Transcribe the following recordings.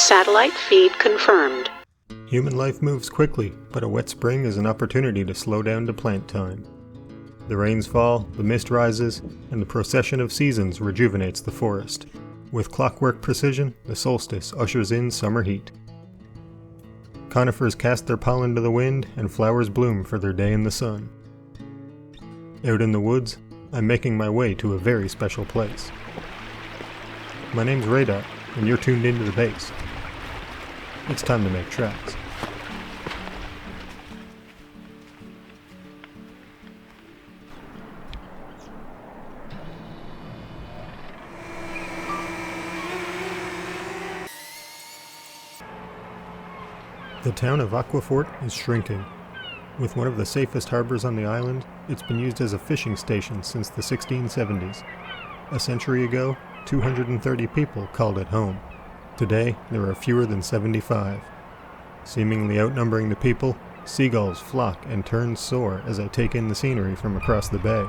Satellite feed confirmed. Human life moves quickly, but a wet spring is an opportunity to slow down to plant time. The rains fall, the mist rises, and the procession of seasons rejuvenates the forest. With clockwork precision, the solstice ushers in summer heat. Conifers cast their pollen to the wind, and flowers bloom for their day in the sun. Out in the woods, I'm making my way to a very special place. My name's Radar, and you're tuned into the base. It's time to make tracks. The town of Aquafort is shrinking. With one of the safest harbors on the island, it's been used as a fishing station since the 1670s. A century ago, 230 people called it home. Today, there are fewer than 75. Seemingly outnumbering the people, seagulls flock and turn soar as I take in the scenery from across the bay.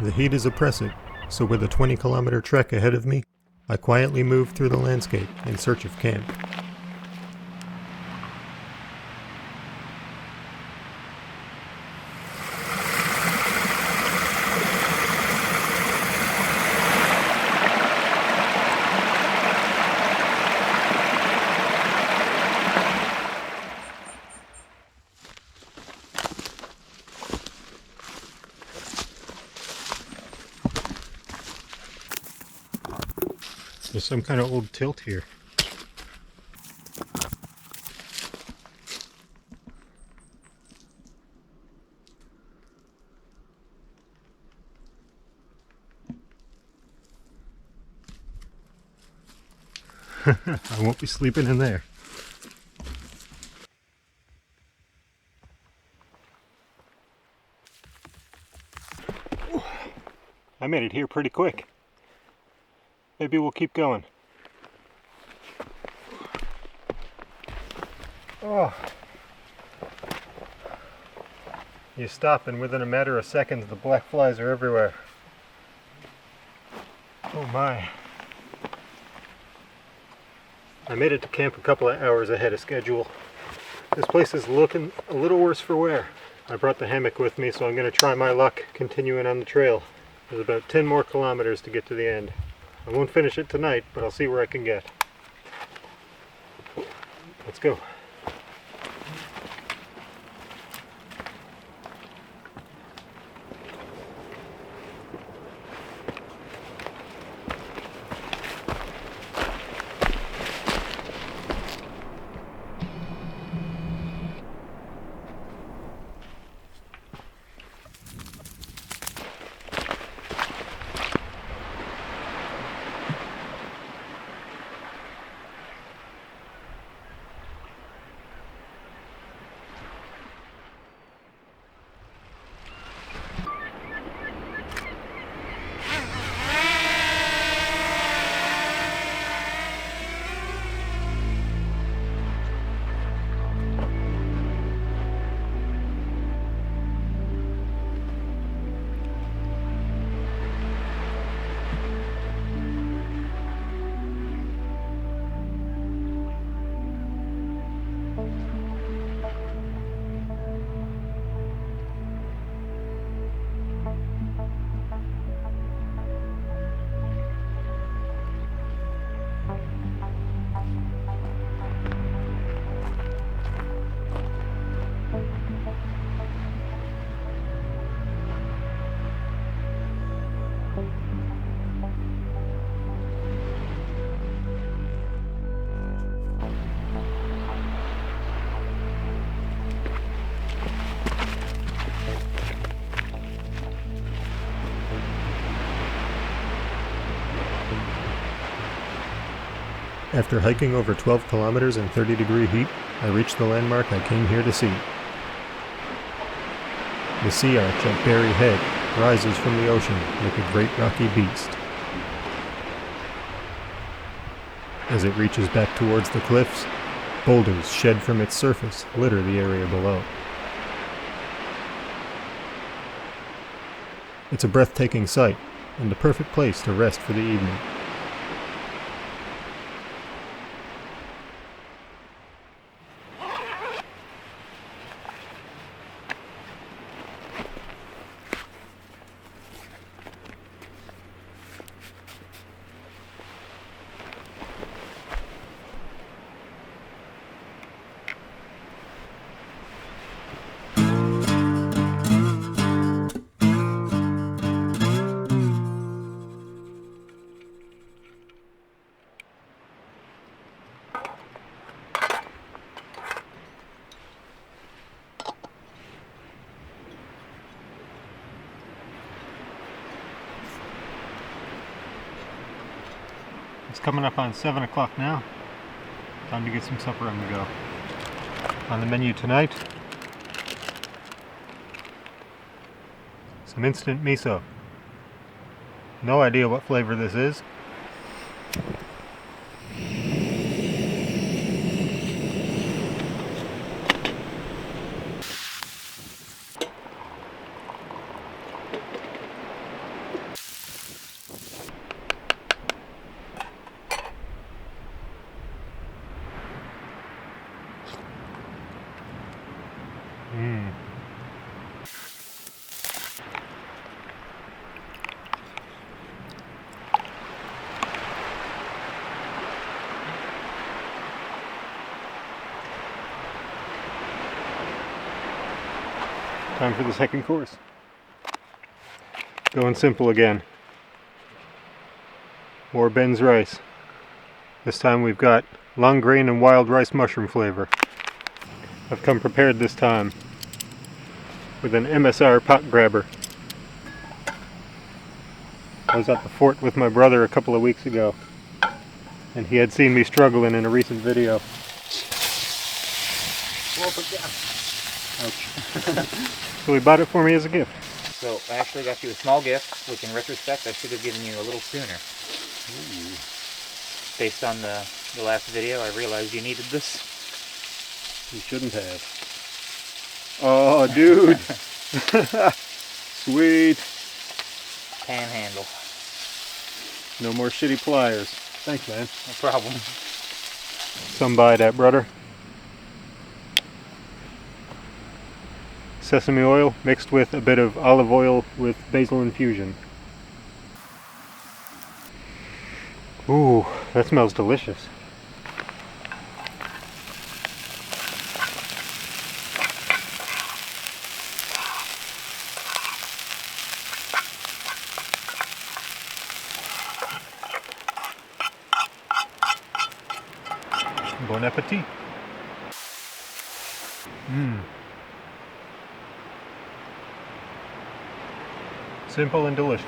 The heat is oppressive, so with a 20-kilometer trek ahead of me, I quietly move through the landscape in search of camp. There's some kind of old tilt here. I won't be sleeping in there. I made it here pretty quick. Maybe we'll keep going. Oh. You stop and within a matter of seconds the black flies are everywhere. Oh my. I made it to camp a couple of hours ahead of schedule. This place is looking a little worse for wear. I brought the hammock with me, so I'm going to try my luck continuing on the trail. There's about 10 more kilometers to get to the end. I won't finish it tonight, but I'll see where I can get. Let's go. After hiking over 12 kilometers in 30-degree heat, I reached the landmark I came here to see. The sea arch at Berry Head rises from the ocean like a great rocky beast. As it reaches back towards the cliffs, boulders shed from its surface litter the area below. It's a breathtaking sight, and the perfect place to rest for the evening. It's coming up on 7 o'clock now. Time to get some supper on the go. On the menu tonight, some instant miso. No idea what flavor this is. Time for the second course. Going simple again. More Ben's rice. This time we've got long grain and wild rice mushroom flavor. I've come prepared this time with an MSR pot grabber. I was at the fort with my brother a couple of weeks ago, and he had seen me struggling in a recent video. Ouch. So he bought it for me as a gift. So I actually got you a small gift, which in retrospect I should have given you a little sooner. Ooh. Based on the last video, I realized you needed this. You shouldn't have. Oh, dude. Sweet. Panhandle. No more shitty pliers. Thanks, man. No problem. Some buy that, brother. Sesame oil mixed with a bit of olive oil with basil infusion. Ooh, that smells delicious. Bon appetit. Simple and delicious.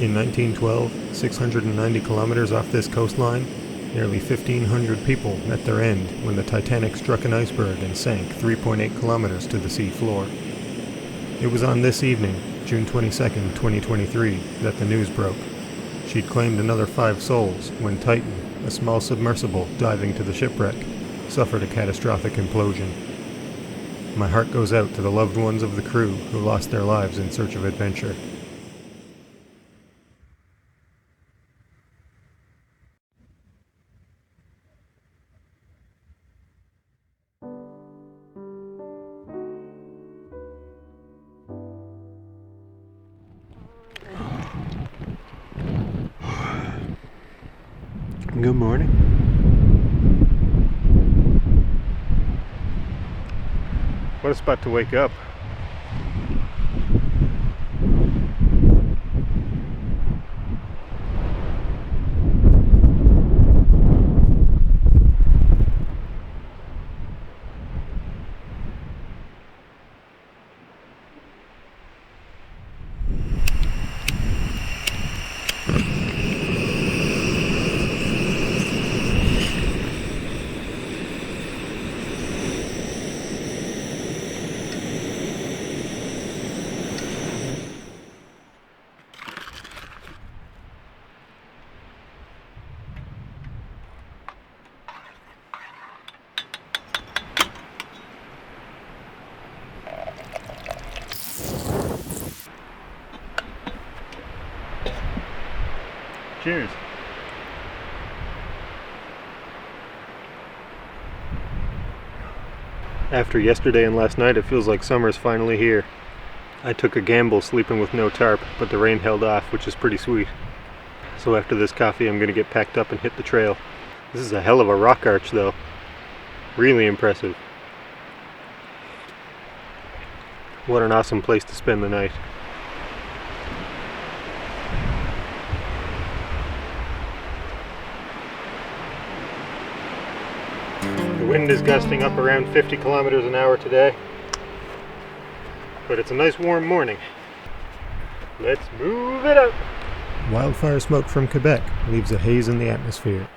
In 1912, 690 kilometers off this coastline, nearly 1,500 people met their end when the Titanic struck an iceberg and sank 3.8 kilometers to the sea floor. It was on this evening, June 22nd, 2023, that the news broke. She'd claimed another 5 souls when Titan, a small submersible diving to the shipwreck, suffered a catastrophic implosion. My heart goes out to the loved ones of the crew who lost their lives in search of adventure. Good morning. What a spot to wake up. Cheers. After yesterday and last night, it feels like summer's finally here. I took a gamble sleeping with no tarp, but the rain held off, which is pretty sweet. So after this coffee, I'm gonna get packed up and hit the trail. This is a hell of a rock arch though. Really impressive. What an awesome place to spend the night. The wind is gusting up around 50 kilometers an hour today, but it's a nice warm morning. Let's move it up. Wildfire smoke from Quebec leaves a haze in the atmosphere.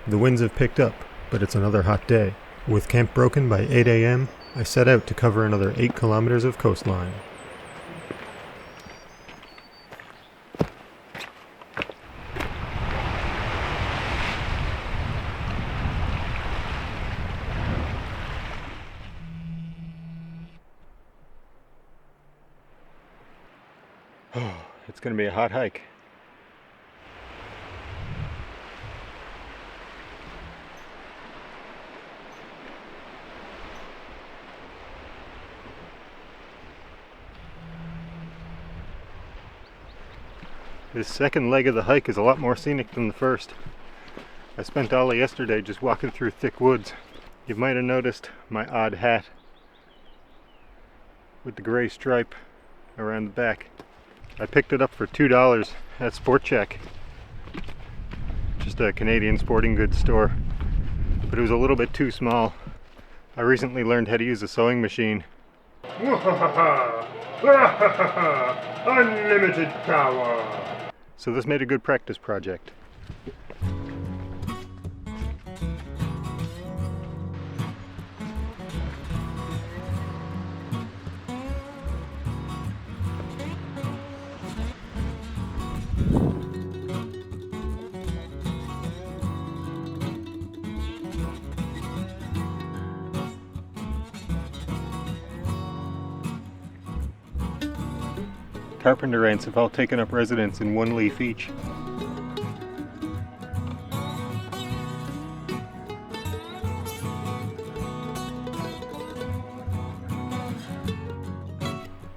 The winds have picked up, but it's another hot day. With camp broken by 8 a.m., I set out to cover another 8 kilometers of coastline. It's going to be a hot hike. This second leg of the hike is a lot more scenic than the first. I spent all of yesterday just walking through thick woods. You might have noticed my odd hat with the gray stripe around the back. I picked it up for $2 at Sport Chek, just a Canadian sporting goods store, but it was a little bit too small. I recently learned how to use a sewing machine. Unlimited power! So this made a good practice project. Carpenter ants have all taken up residence in one leaf each.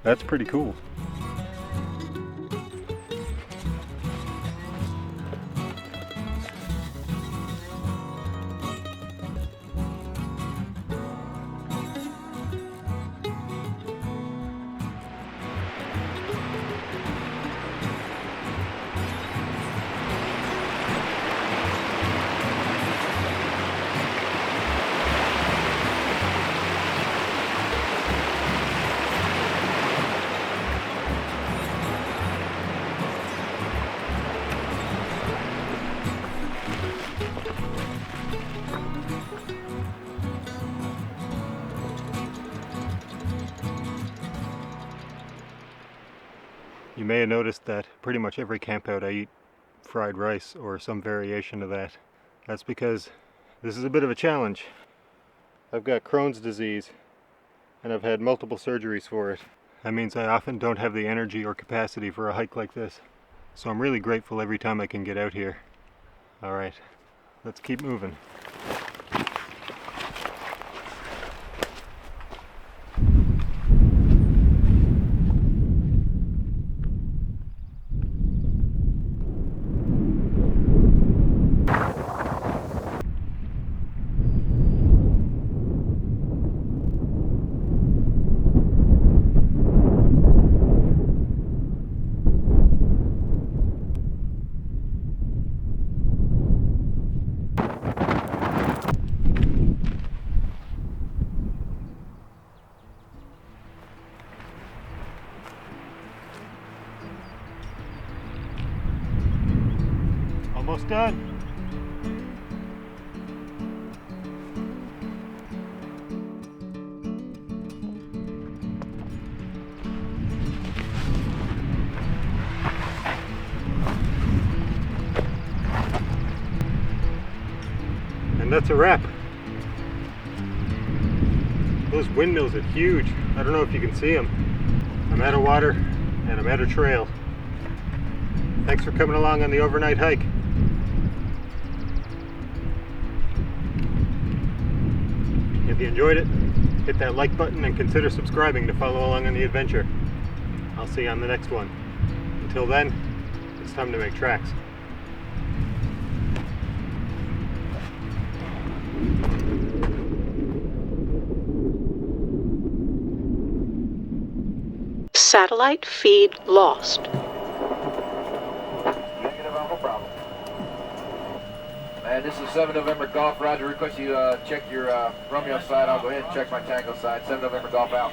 That's pretty cool. You may have noticed that pretty much every campout I eat fried rice or some variation of that. That's because this is a bit of a challenge. I've got Crohn's disease and I've had multiple surgeries for it. That means I often don't have the energy or capacity for a hike like this. So I'm really grateful every time I can get out here. Alright, let's keep moving. Almost done. And that's a wrap. Those windmills are huge. I don't know if you can see them. I'm out of water and I'm out of trail. Thanks for coming along on the overnight hike. If you enjoyed it, hit that like button and consider subscribing to follow along on the adventure. I'll see you on the next one. Until then, it's time to make tracks. Satellite feed lost. Negative, no problem. And this is 7 November Golf. Roger, request you check your Romeo side. I'll go ahead and check my Tango side. 7 November Golf out.